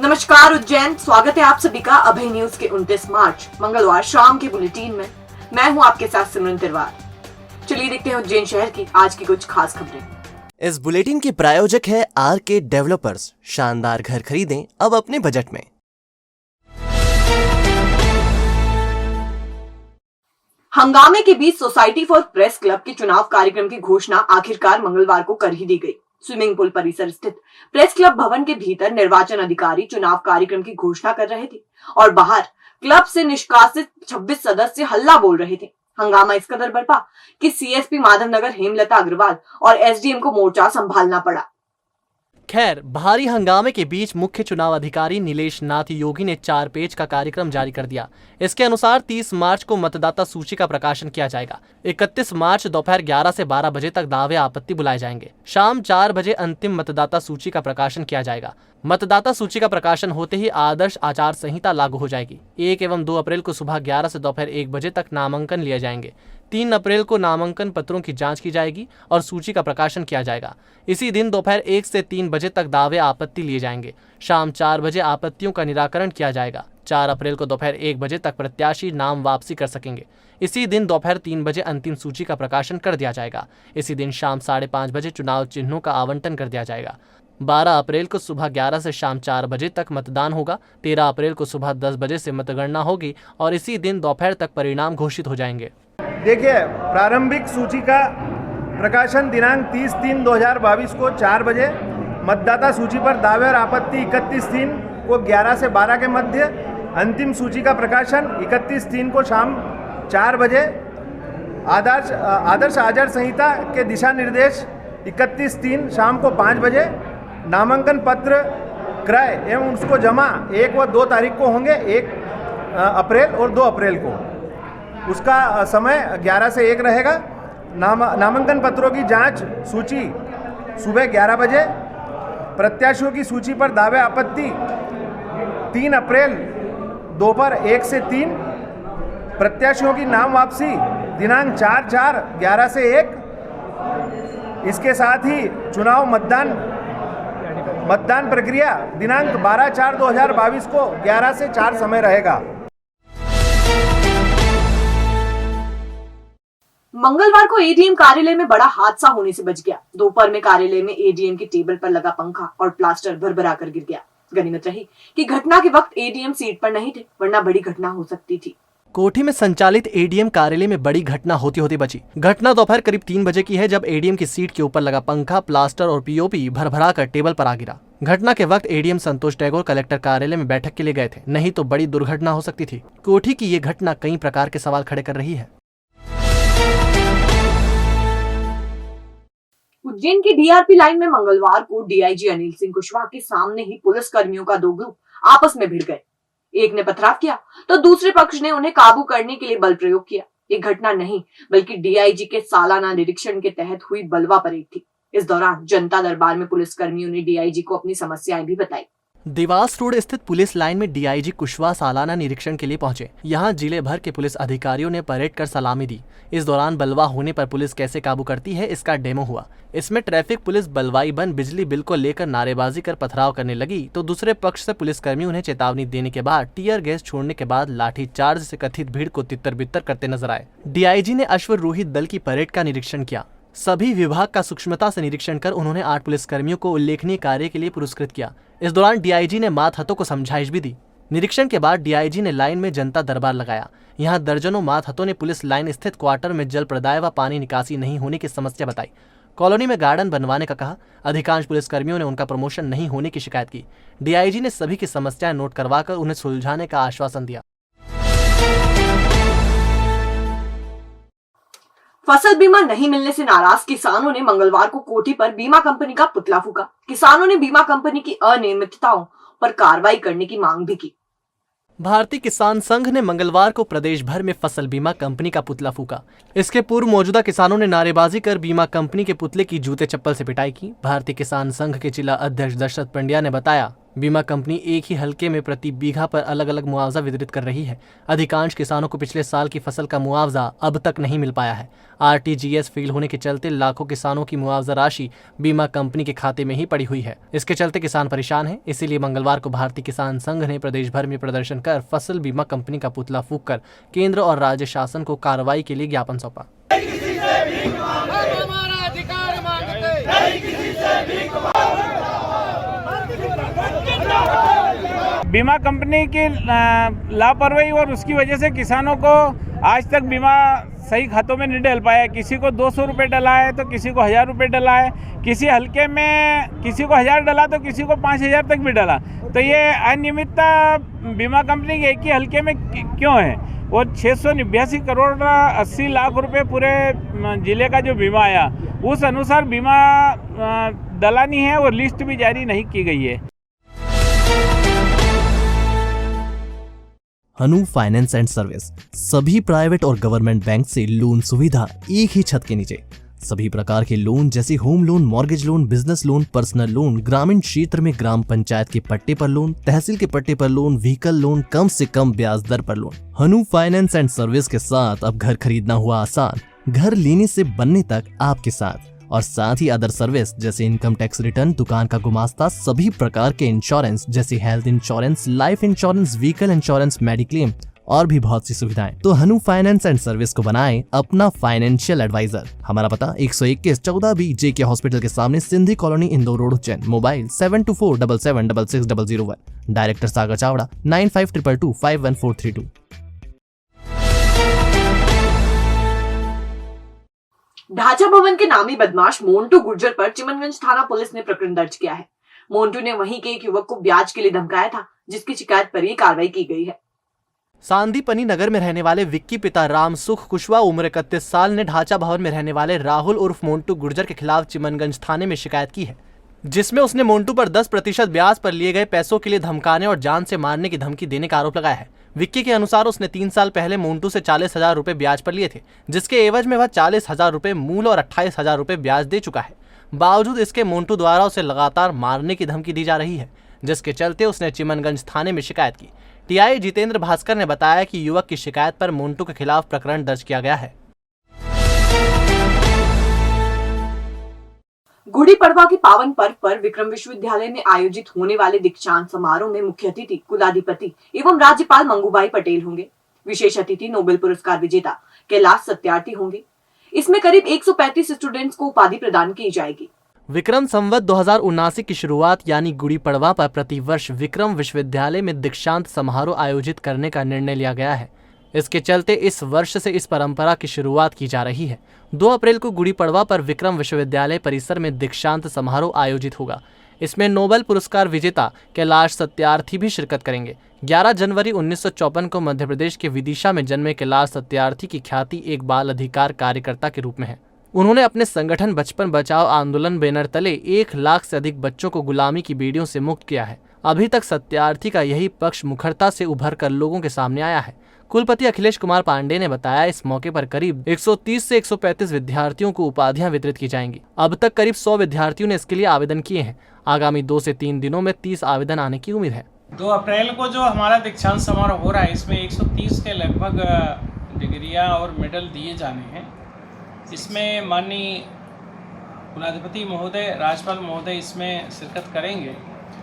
नमस्कार उज्जैन, स्वागत है आप सभी का अभय न्यूज के 29 मार्च मंगलवार शाम के बुलेटिन में। मैं हूं आपके साथ सिमरन तिरवार। चलिए देखते हैं उज्जैन शहर की आज की कुछ खास खबरें। इस बुलेटिन के प्रायोजक है आरके डेवलपर्स। शानदार घर खरीदें अब अपने बजट में। हंगामे के बीच सोसाइटी फॉर प्रेस क्लब के चुनाव कार्यक्रम की घोषणा आखिरकार मंगलवार को कर ही दी गई। स्विमिंग पूल परिसर स्थित प्रेस क्लब भवन के भीतर निर्वाचन अधिकारी चुनाव कार्यक्रम की घोषणा कर रहे थे और बाहर क्लब से निष्कासित 26 सदस्य हल्ला बोल रहे थे। हंगामा इस कदर बरपा कि सीएसपी माधवनगर हेमलता अग्रवाल और एसडीएम को मोर्चा संभालना पड़ा। खैर, भारी हंगामे के बीच मुख्य चुनाव अधिकारी नीलेश नाथ योगी ने 4 पेज का कार्यक्रम जारी कर दिया। इसके अनुसार 30 मार्च को मतदाता सूची का प्रकाशन किया जाएगा। 31 मार्च दोपहर 11 से 12 बजे तक दावे आपत्ति बुलाए जाएंगे। शाम 4 बजे अंतिम मतदाता सूची का प्रकाशन किया जाएगा। मतदाता सूची का प्रकाशन होते ही आदर्श आचार संहिता लागू हो जाएगी। 1 एवं 2 अप्रैल को सुबह 11 से दोपहर 1 बजे तक नामांकन लिए जाएंगे। 3 अप्रैल को नामांकन पत्रों की जांच की जाएगी और सूची का प्रकाशन किया जाएगा। इसी दिन दोपहर 1 से 3 बजे तक दावे आपत्ति लिए जाएंगे। शाम 4 बजे आपत्तियों का निराकरण किया जाएगा। 4 अप्रैल को दोपहर 1 बजे तक प्रत्याशी नाम वापसी कर सकेंगे। इसी दिन दोपहर 3 बजे अंतिम सूची का प्रकाशन कर दिया जाएगा। इसी दिन शाम 5:30 बजे चुनाव चिन्हों का आवंटन कर दिया जाएगा। 12 अप्रैल को सुबह 11 से शाम 4 बजे तक मतदान होगा। 13 अप्रैल को सुबह 10 बजे से मतगणना होगी और इसी दिन दोपहर तक परिणाम घोषित हो जाएंगे। देखिए, प्रारंभिक सूची का प्रकाशन दिनांक 30/3/2022 को 4 बजे, मतदाता सूची पर दावे और आपत्ति 31/3 को 11 से 12 के मध्य, अंतिम सूची का प्रकाशन 31/3 को शाम 4 बजे, आदर्श आचार संहिता के दिशा निर्देश 31/3 शाम को 5 बजे, नामांकन पत्र क्रय एवं उसको जमा 1 व 2 तारीख को होंगे, 1 अप्रैल और 2 अप्रैल को। उसका समय 11 से 1 रहेगा। नामांकन पत्रों की जांच सूची सुबह 11 बजे, प्रत्याशियों की सूची पर दावे आपत्ति 3 अप्रैल दोपहर 1 से 3, प्रत्याशियों की नाम वापसी दिनांक 4/4 11 से 1। इसके साथ ही चुनाव मतदान प्रक्रिया दिनांक 12/4/2022 को 11 से 4 समय रहेगा। मंगलवार को एडीएम कार्यालय में बड़ा हादसा होने से बच गया। दोपहर में कार्यालय में एडीएम के टेबल पर लगा पंखा और प्लास्टर भरभरा कर गिर गया। गनीमत रही कि घटना के वक्त एडीएम सीट पर नहीं थे, वरना बड़ी घटना हो सकती थी। कोठी में संचालित एडीएम कार्यालय में बड़ी घटना होती बची। घटना दोपहर करीब 3 बजे की है, जब एडीएम की सीट के ऊपर लगा पंखा, प्लास्टर और पीओपी भरभरा कर टेबल पर आ गिरा। घटना के वक्त एडीएम संतोष टैगोर कलेक्टर कार्यालय में बैठक के लिए गए थे, नहीं तो बड़ी दुर्घटना हो सकती थी। कोठी की ये घटना कई प्रकार के सवाल खड़े कर रही है। उज्जैन की डीआरपी लाइन में मंगलवार को डीआईजी अनिल सिंह कुशवाहा के सामने ही पुलिस कर्मियों का 2 ग्रुप आपस में भिड़ गए। एक ने पथराव किया तो दूसरे पक्ष ने उन्हें काबू करने के लिए बल प्रयोग किया। ये घटना नहीं बल्कि डीआईजी के सालाना निरीक्षण के तहत हुई बलवा परेड थी। इस दौरान जनता दरबार में पुलिस कर्मियों ने डीआईजी को अपनी समस्याएं भी बताई। देवास रोड स्थित पुलिस लाइन में डीआईजी कुशवाहा सालाना निरीक्षण के लिए पहुंचे। यहां जिले भर के पुलिस अधिकारियों ने परेड कर सलामी दी। इस दौरान बलवा होने पर पुलिस कैसे काबू करती है, इसका डेमो हुआ। इसमें ट्रैफिक पुलिस बलवाई बन बिजली बिल को लेकर नारेबाजी कर पथराव करने लगी, तो दूसरे पक्ष से पुलिसकर्मी उन्हें चेतावनी देने के बाद टीयर गैस छोड़ने के बाद लाठी चार्ज से कथित भीड़ को तितर बितर करते नजर आए। डीआईजी ने अश्वरोही दल की परेड का निरीक्षण किया। सभी विभाग का सूक्ष्मता से निरीक्षण कर उन्होंने 8 पुलिसकर्मियों को उल्लेखनीय कार्य के लिए पुरस्कृत किया। इस दौरान डीआईजी ने मातहतों को समझाइश भी दी। निरीक्षण के बाद डीआईजी ने लाइन में जनता दरबार लगाया। यहां दर्जनों मातहतों ने पुलिस लाइन स्थित क्वार्टर में जल प्रदाय व पानी निकासी नहीं होने की समस्या बताई। कॉलोनी में गार्डन बनवाने का कहा। अधिकांश पुलिसकर्मियों ने उनका प्रमोशन नहीं होने की शिकायत की। डीआईजी ने सभी की समस्याएं नोट करवाकर उन्हें सुलझाने का आश्वासन दिया। फसल बीमा नहीं मिलने से नाराज किसानों ने मंगलवार को कोठी पर बीमा कंपनी का पुतला फूका। किसानों ने बीमा कंपनी की अनियमितताओं पर कार्रवाई करने की मांग भी की। भारतीय किसान संघ ने मंगलवार को प्रदेश भर में फसल बीमा कंपनी का पुतला फूका। इसके पूर्व मौजूदा किसानों ने नारेबाजी कर बीमा कंपनी के पुतले की जूते चप्पल से पिटाई की। भारतीय किसान संघ के जिला अध्यक्ष दशरथ पंड्या ने बताया, बीमा कंपनी एक ही हलके में प्रति बीघा पर अलग अलग मुआवजा वितरित कर रही है। अधिकांश किसानों को पिछले साल की फसल का मुआवजा अब तक नहीं मिल पाया है। आरटीजीएस फेल होने के चलते लाखों किसानों की मुआवजा राशि बीमा कंपनी के खाते में ही पड़ी हुई है। इसके चलते किसान परेशान हैं। इसीलिए मंगलवार को भारतीय किसान संघ ने प्रदेश भर में प्रदर्शन कर फसल बीमा कंपनी का पुतला फूंक कर केंद्र और राज्य शासन को कार्रवाई के लिए ज्ञापन सौंपा। बीमा कंपनी की लापरवाही और उसकी वजह से किसानों को आज तक बीमा सही खातों में नहीं डल पाया। किसी को 200 रुपये डला है तो किसी को 1000 रुपये डला है, किसी हल्के में किसी को 1000 डला तो किसी को 5000 तक भी डला। तो ये अनियमितता बीमा कंपनी के एक ही हल्के में क्यों है? वो 689 करोड़ 80 लाख रुपए पूरे जिले का जो बीमा आया उस अनुसार बीमा डला नहीं है और लिस्ट भी जारी नहीं की गई है। हनु फाइनेंस एंड सर्विस सभी प्राइवेट और गवर्नमेंट बैंक से लोन सुविधा एक ही छत के नीचे। सभी प्रकार के लोन जैसे home loan, mortgage loan, business loan, personal loan, ग्रामीण क्षेत्र में ग्राम पंचायत के पट्टे पर लोन, तहसील के पट्टे पर लोन, व्हीकल लोन, कम से कम ब्याज दर पर loan. Hanu finance and service के साथ अब घर खरीदना हुआ आसान, घर लेने से बनने तक आपके साथ। और साथ ही अदर सर्विस जैसे इनकम टैक्स रिटर्न, दुकान का गुमास्ता, सभी प्रकार के इंश्योरेंस जैसे health insurance, life insurance, vehicle insurance, mediclaim और भी बहुत सी सुविधाएं। तो हनु फाइनेंस एंड सर्विस को बनाएं अपना फाइनेंशियल एडवाइजर। हमारा पता 121 14B JK हॉस्पिटल के सामने, Sindhi colony, Indore road, Ujjain. Mobile 7247766001। Director Sagar Chawda 9522251432। ढांचा भवन के नामी बदमाश मोन्टू गुर्जर पर चिमनगंज थाना पुलिस ने प्रकरण दर्ज किया है। मोन्टू ने वहीं के एक युवक को ब्याज के लिए धमकाया था, जिसकी शिकायत पर ये कार्रवाई की गई है। सांदीपनी नगर में रहने वाले विक्की पिता राम सुख कुशवाहा उम्र 31 साल ने ढांचा भवन में रहने वाले राहुल उर्फ मोन्टू गुर्जर के खिलाफ चिमनगंज थाने में शिकायत की है, जिसमें उसने मोन्टू पर 10% ब्याज पर लिए गए पैसों के लिए धमकाने और जान से मारने की धमकी देने का आरोप लगाया है। विक्की के अनुसार उसने 3 साल पहले मोन्टू से 40,000 रुपए ब्याज पर लिए थे, जिसके एवज में वह 40,000 रुपए मूल और 28,000 रुपए ब्याज दे चुका है। बावजूद इसके मोन्टू द्वारा उसे लगातार मारने की धमकी दी जा रही है, जिसके चलते उसने चिमनगंज थाने में शिकायत की। टीआई जितेंद्र भास्कर ने बताया कि युवक की शिकायत पर मोन्टू के खिलाफ प्रकरण दर्ज किया गया है। गुड़ी पड़वा के पावन पर्व पर विक्रम विश्वविद्यालय में आयोजित होने वाले दीक्षांत समारोह में मुख्य अतिथि कुलाधिपति एवं राज्यपाल मंगूभाई पटेल होंगे। विशेष अतिथि नोबेल पुरस्कार विजेता कैलाश सत्यार्थी होंगे। इसमें करीब 135 स्टूडेंट्स को उपाधि प्रदान की जाएगी। विक्रम संवत 2079 की शुरुआत यानी गुड़ी पड़वा पर प्रतिवर्ष विक्रम विश्वविद्यालय में दीक्षांत समारोह आयोजित करने का निर्णय लिया गया है। इसके चलते इस वर्ष से इस परंपरा की शुरुआत की जा रही है। 2 अप्रैल को गुड़ी पड़वा पर विक्रम विश्वविद्यालय परिसर में दीक्षांत समारोह आयोजित होगा। इसमें नोबेल पुरस्कार विजेता कैलाश सत्यार्थी भी शिरकत करेंगे। 11 जनवरी 1954 को मध्य प्रदेश के विदिशा में जन्मे कैलाश सत्यार्थी की ख्याति एक बाल अधिकार कार्यकर्ता के रूप में है। उन्होंने अपने संगठन बचपन बचाओ आंदोलन बैनर तले 1 लाख से अधिक बच्चों को गुलामी की बेड़ियों से मुक्त किया है। अभी तक सत्यार्थी का यही पक्ष मुखरता से उभर कर लोगों के सामने आया है। कुलपति अखिलेश कुमार पांडे ने बताया, इस मौके पर करीब 130 से 135 विद्यार्थियों को उपाधियां वितरित की जाएंगी। अब तक करीब 100 विद्यार्थियों ने इसके लिए आवेदन किए हैं। आगामी 2 से 3 दिनों में 30 आवेदन आने की उम्मीद है। 2 अप्रैल को जो हमारा दीक्षांत समारोह हो रहा है, इसमें 130 के लगभग डिग्रियां और मेडल दिए जाने हैं। इसमें माननीय कुलाधिपति महोदय, राज्यपाल महोदय इसमें शिरकत करेंगे।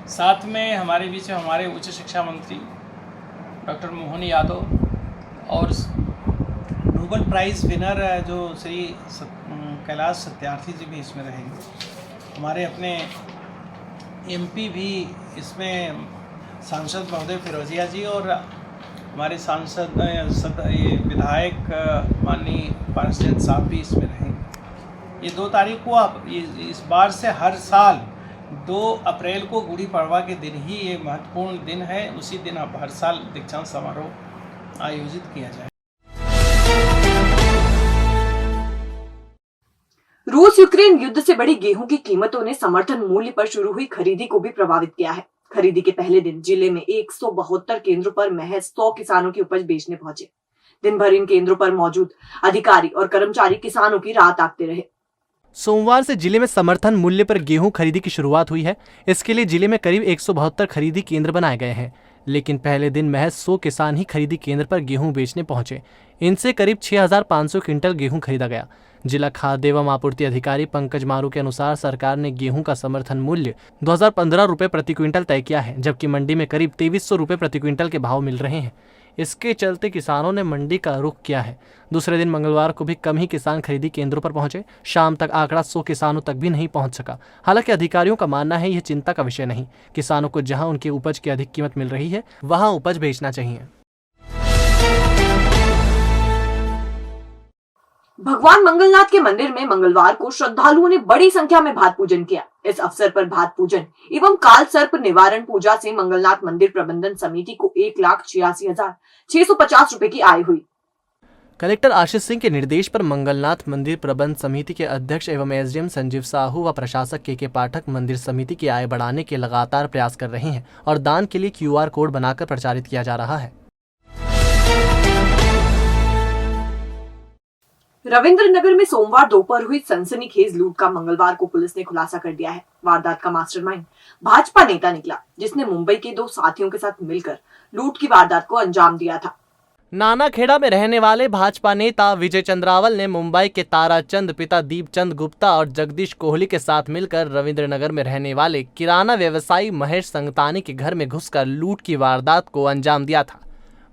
साथ में हमारे बीच हमारे उच्च शिक्षा मंत्री डॉक्टर मोहन यादव और नोबेल प्राइज़ विनर जो श्री कैलाश सत्यार्थी जी भी इसमें रहेंगे। हमारे अपने एमपी भी इसमें सांसद महोदय फिरोजिया जी और हमारे सांसद विधायक माननीय पारसचंद साहब भी इसमें रहेंगे। ये 2 तारीख को आप इस बार से हर साल 2 अप्रैल को गुड़ी पड़वा के दिन ही ये महत्वपूर्ण दिन है। उसी दिन अब हर साल दीक्षांत समारोह आयोजित किया जाए। रूस यूक्रेन युद्ध से बढ़ी गेहूं की कीमतों ने समर्थन मूल्य पर शुरू हुई खरीदी को भी प्रभावित किया है। खरीदी के पहले दिन जिले में 172 केंद्रों पर महज 100 किसानों की उपज बेचने पहुंचे। दिन भर इन केंद्रों पर मौजूद अधिकारी और कर्मचारी किसानों की राह ताकते रहे। सोमवार से जिले में समर्थन मूल्य पर गेहूं खरीदी की शुरुआत हुई है। इसके लिए जिले में करीब 172 खरीदी केंद्र बनाए गए हैं, लेकिन पहले दिन महज 100 किसान ही खरीदी केंद्र पर गेहूं बेचने पहुंचे। इनसे करीब 6,500 क्विंटल गेहूं खरीदा गया। जिला खाद्य एवं आपूर्ति अधिकारी पंकज मारू के अनुसार सरकार ने गेहूं का समर्थन मूल्य 2015 रुपए प्रति क्विंटल तय किया है, जबकि मंडी में करीब 2300 रुपए प्रति क्विंटल के भाव मिल रहे हैं। इसके चलते किसानों ने मंडी का रुख किया है। दूसरे दिन मंगलवार को भी कम ही किसान खरीदी केंद्रों पर पहुंचे। शाम तक आंकड़ा 100 किसानों तक भी नहीं पहुंच सका। हालांकि अधिकारियों का मानना है यह चिंता का विषय नहीं। किसानों को जहां उनकी उपज की अधिक कीमत मिल रही है वहां उपज बेचना चाहिए। भगवान मंगलनाथ के मंदिर में मंगलवार को श्रद्धालुओं ने बड़ी संख्या में भात पूजन किया। इस अवसर पर भात पूजन एवं काल सर्प निवारण पूजा से मंगलनाथ मंदिर प्रबंधन समिति को 1,86,650 रुपए की आय हुई। कलेक्टर आशीष सिंह के निर्देश पर मंगलनाथ मंदिर प्रबंध समिति के अध्यक्ष एवं एसडीएम संजीव साहू व प्रशासक के पाठक मंदिर समिति की आय बढ़ाने के लगातार प्रयास कर रहे हैं और दान के लिए QR कोड बनाकर प्रचारित किया जा रहा है। रविंद्रनगर में सोमवार दोपहर हुई सनसनीखेज लूट का मंगलवार को पुलिस ने खुलासा कर दिया है। वारदात का मास्टरमाइंड भाजपा नेता निकला, जिसने मुंबई के 2 साथियों के साथ मिलकर लूट की वारदात को अंजाम दिया था। नानाखेड़ा में रहने वाले भाजपा नेता विजय चंद्रावल ने मुंबई के ताराचंद पिता दीपचंद गुप्ता और जगदीश कोहली के साथ मिलकर रविंद्रनगर में रहने वाले किराना व्यवसायी महेश संगतानी के घर में घुसकर लूट की वारदात को अंजाम दिया था।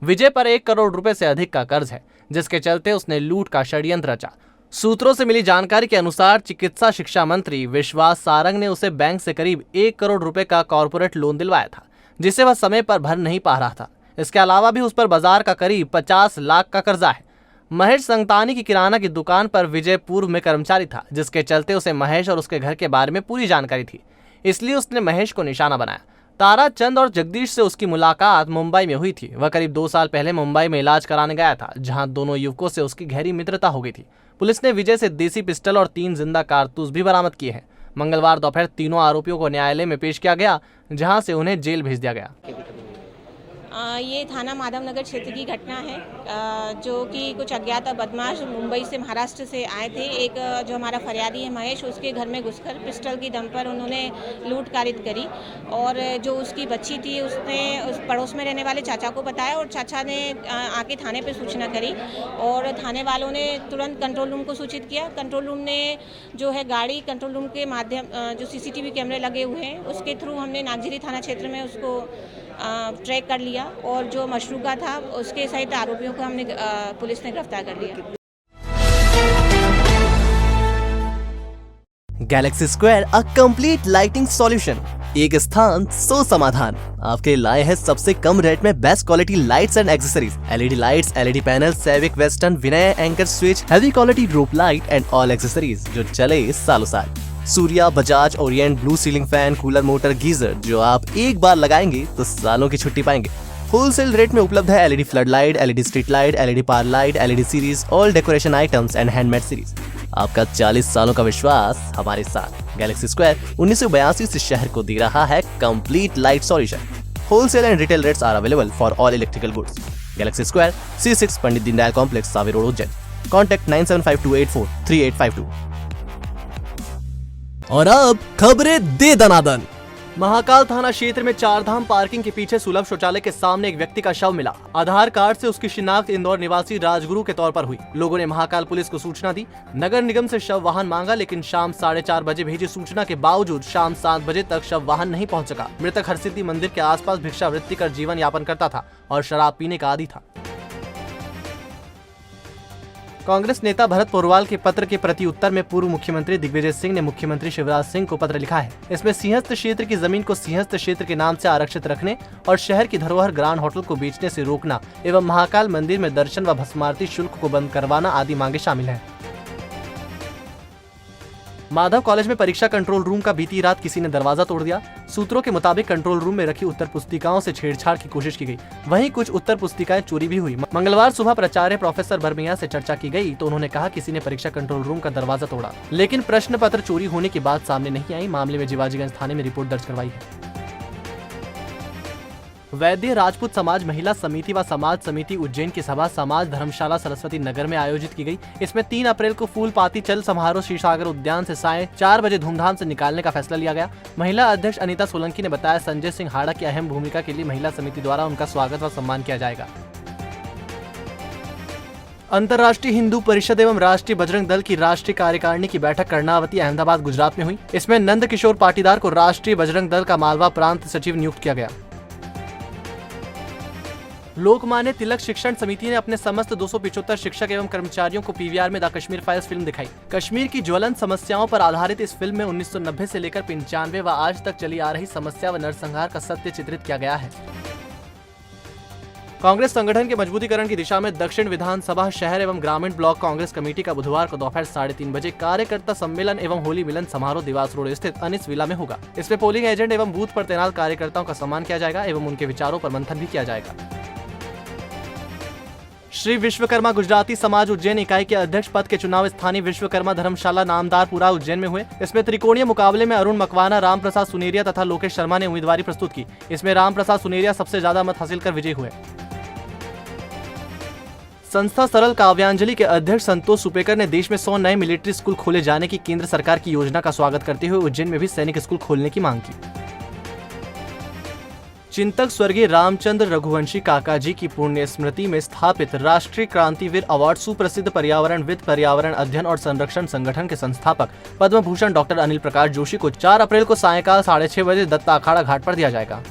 विजय पर 1 करोड़ रुपए से अधिक का कर्ज है, जिसके चलते उसने लूट का षड्यंत्र रचा। सूत्रों से मिली जानकारी के अनुसार चिकित्सा शिक्षा मंत्री विश्वास सारंग ने उसे बैंक से करीब 1 करोड़ रुपए का कॉर्पोरेट लोन दिलवाया था, जिसे वह समय पर भर नहीं पा रहा था। इसके अलावा भी उस पर बाजार का करीब 50 लाख का कर्जा है। महेश संगतानी की किराना की दुकान पर विजय पूर्व में कर्मचारी था, जिसके चलते उसे महेश और उसके घर के बारे में पूरी जानकारी थी, इसलिए उसने महेश को निशाना बनाया। ताराचंद और जगदीश से उसकी मुलाकात मुंबई में हुई थी। वह करीब 2 साल पहले मुंबई में इलाज कराने गया था, जहां दोनों युवकों से उसकी गहरी मित्रता हो गई थी। पुलिस ने विजय से देसी पिस्टल और 3 जिंदा कारतूस भी बरामद किए हैं। मंगलवार दोपहर तीनों आरोपियों को न्यायालय में पेश किया गया, जहां से उन्हें जेल भेज दिया गया। ये थाना माधवनगर क्षेत्र की घटना है, जो कि कुछ अज्ञात बदमाश मुंबई से महाराष्ट्र से आए थे। एक जो हमारा फरियादी है महेश, उसके घर में घुसकर पिस्टल की दम पर उन्होंने लूट कारित करी और जो उसकी बच्ची थी उसने उस पड़ोस में रहने वाले चाचा को बताया और चाचा ने आके थाने पे सूचना करी और थाने वालों ने तुरंत कंट्रोल रूम को सूचित किया। कंट्रोल रूम ने जो है गाड़ी कंट्रोल रूम के माध्यम जो CCTV कैमरे लगे हुए हैं उसके थ्रू हमने नागझिरी थाना क्षेत्र में उसको ट्रैक कर लिया और जो मशरूका था उसके सहित आरोपियों को हमने पुलिस ने गिरफ्तार कर लिया। Galaxy square a complete lighting solution. एक स्थान 100 समाधान आपके लिए लाए हैं सबसे कम रेट में best quality lights and accessories. LED lights, LED panel, सैविक western, Vinay anchor switch, heavy quality rope light and all accessories जो चले सालों साल। Surya, Bajaj, Orient, blue ceiling fan, cooler, motor, geyser जो आप एक बार लगाएंगे तो सालों की छुट्टी पाएंगे। होलसेल रेट में उपलब्ध है LED flood light, LED street light, LED power light, LED series, all decoration items and handmade series. आपका 40 सालों का विश्वास हमारे साथ। गैलेक्सी स्क्वायर 1982 से शहर को दे रहा है complete light solution. Wholesale and retail rates are available for all electrical goods. Galaxy square C6 Pandit Deendayal complex, Sawe road, Ujjain. Contact 9752843852। और अब खबरें दे दनादन। महाकाल थाना क्षेत्र में 4 धाम पार्किंग के पीछे सुलभ शौचालय के सामने एक व्यक्ति का शव मिला। आधार कार्ड से उसकी शिनाख्त इंदौर निवासी राजगुरु के तौर पर हुई। लोगों ने महाकाल पुलिस को सूचना दी। नगर निगम से शव वाहन मांगा, लेकिन शाम 4:30 बजे भेजी सूचना के बावजूद शाम 7 बजे तक शव वाहन नहीं पहुंच सका। मृतक हरसिद्धि मंदिर के आसपास भिक्षावृत्ति कर जीवन यापन करता था और शराब पीने का आदी था। कांग्रेस नेता भरत पोरवाल के पत्र के प्रति उत्तर में पूर्व मुख्यमंत्री दिग्विजय सिंह ने मुख्यमंत्री शिवराज सिंह को पत्र लिखा है। इसमें सिंहस्थ क्षेत्र की जमीन को सिंहस्थ क्षेत्र के नाम से आरक्षित रखने और शहर की धरोहर ग्रांड होटल को बेचने से रोकना एवं महाकाल मंदिर में दर्शन व भस्मारती शुल्क को बंद करवाना आदि मांगे शामिल हैं। माधव कॉलेज में परीक्षा कंट्रोल रूम का बीती रात किसी ने दरवाजा तोड़ दिया। सूत्रों के मुताबिक कंट्रोल रूम में रखी उत्तर पुस्तिकाओं से छेड़छाड़ की कोशिश की गई। वहीं कुछ उत्तर पुस्तिकाएं चोरी भी हुई। मंगलवार सुबह प्राचार्य प्रोफेसर बरमिया से चर्चा की गई तो उन्होंने कहा किसी ने परीक्षा कंट्रोल रूम का दरवाजा तोड़ा, लेकिन प्रश्न पत्र चोरी होने की बात सामने नहीं आई। मामले में जिवाजीगंज थाने में रिपोर्ट दर्ज करवाई है। वैद्य राजपूत समाज महिला समिति व समाज समिति उज्जैन की सभा समाज धर्मशाला सरस्वती नगर में आयोजित की गई। इसमें 3 अप्रैल को फूल पाती चल समारोह क्षीरसागर उद्यान से साय 4 बजे धूमधाम से निकालने का फैसला लिया गया। महिला अध्यक्ष अनीता सोलंकी ने बताया, संजय सिंह हाड़ा की अहम भूमिका के लिए महिला समिति द्वारा उनका स्वागत व सम्मान किया जाएगा। अंतर्राष्ट्रीय हिंदू परिषद एवं राष्ट्रीय बजरंग दल की राष्ट्रीय कार्यकारिणी की बैठक कर्णावती अहमदाबाद गुजरात में हुई। इसमें नंद किशोर पाटीदार को राष्ट्रीय बजरंग दल का मालवा प्रांत सचिव नियुक्त किया गया। लोकमान्य तिलक शिक्षण समिति ने अपने समस्त 275 शिक्षक एवं कर्मचारियों को पीवीआर में द कश्मीर फाइल्स फिल्म दिखाई। कश्मीर की ज्वलंत समस्याओं पर आधारित इस फिल्म में 1990 से लेकर 95 व आज तक चली आ रही समस्या व नरसंहार का सत्य चित्रित किया गया है। कांग्रेस संगठन के मजबूतीकरण की दिशा में दक्षिण विधानसभा शहर एवं ग्रामीण ब्लॉक कांग्रेस कमेटी का बुधवार को दोपहर 3:30 बजे कार्यकर्ता सम्मेलन एवं होली मिलन समारोह दिवास रोड स्थित अनिस विला में होगा। इसमें पोलिंग एजेंट एवं बूथ पर तैनात कार्यकर्ताओं का सम्मान किया जाएगा एवं उनके विचारों पर मंथन भी किया जाएगा। श्री विश्वकर्मा गुजराती समाज उज्जैन इकाई के अध्यक्ष पद के चुनाव स्थानीय विश्वकर्मा धर्मशाला नामदारपुरा उज्जैन में हुए। इसमें त्रिकोणीय मुकाबले में अरुण मकवाना, राम प्रसाद सुनेरिया तथा लोकेश शर्मा ने उम्मीदवारी प्रस्तुत की। इसमें राम प्रसाद सुनेरिया सबसे ज्यादा मत हासिल कर विजयी हुए। संस्था सरल काव्यांजलि के अध्यक्ष संतोष सुपेकर ने देश में 100 नए मिलिट्री स्कूल खोले जाने की केंद्र सरकार की योजना का स्वागत करते हुए उज्जैन में भी सैनिक स्कूल खोलने की मांग की। चिंतक स्वर्गीय रामचंद्र रघुवंशी काका जी की पुण्य स्मृति में स्थापित राष्ट्रीय क्रांतिवीर अवार्ड सुप्रसिद्ध पर्यावरणविद पर्यावरण अध्ययन और संरक्षण संगठन के संस्थापक पद्म भूषण डॉक्टर अनिल प्रकाश जोशी को 4 अप्रैल को सायंकाल 6:30 बजे दत्ता अखाड़ा घाट पर दिया जाएगा।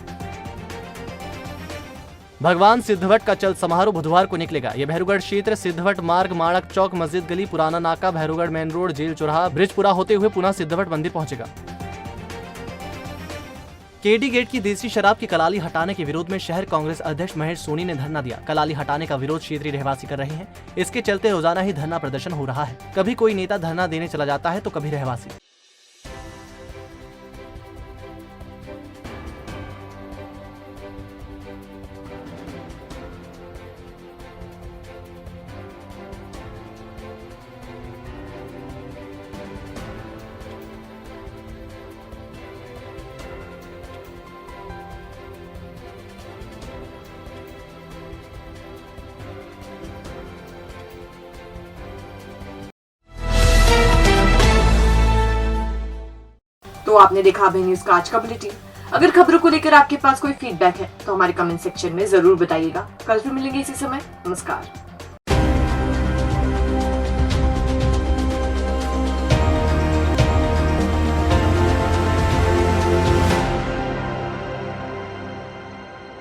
भगवान सिद्धवट का चल समारोह बुधवार को निकलेगा। यह भैरूगढ़ क्षेत्र सिद्धवट मार्ग, माणक चौक, मस्जिद गली, पुराना नाका, भैरूगढ़ मेन रोड, जेल चौराहा, ब्रिजपुरा होते हुए पुनः सिद्धवट मंदिर पहुंचेगा। केडी गेट की देसी शराब की कलाली हटाने के विरोध में शहर कांग्रेस अध्यक्ष महेश सोनी ने धरना दिया। कलाली हटाने का विरोध क्षेत्रीय रहवासी कर रहे हैं। इसके चलते रोजाना ही धरना प्रदर्शन हो रहा है। कभी कोई नेता धरना देने चला जाता है तो कभी रहवासी। तो आपने देखा अभी न्यूज का आज का बुलेटिन। अगर खबरों को लेकर आपके पास कोई फीडबैक है तो हमारे कमेंट सेक्शन में जरूर बताइएगा। कल फिर मिलेंगे इसी समय। नमस्कार।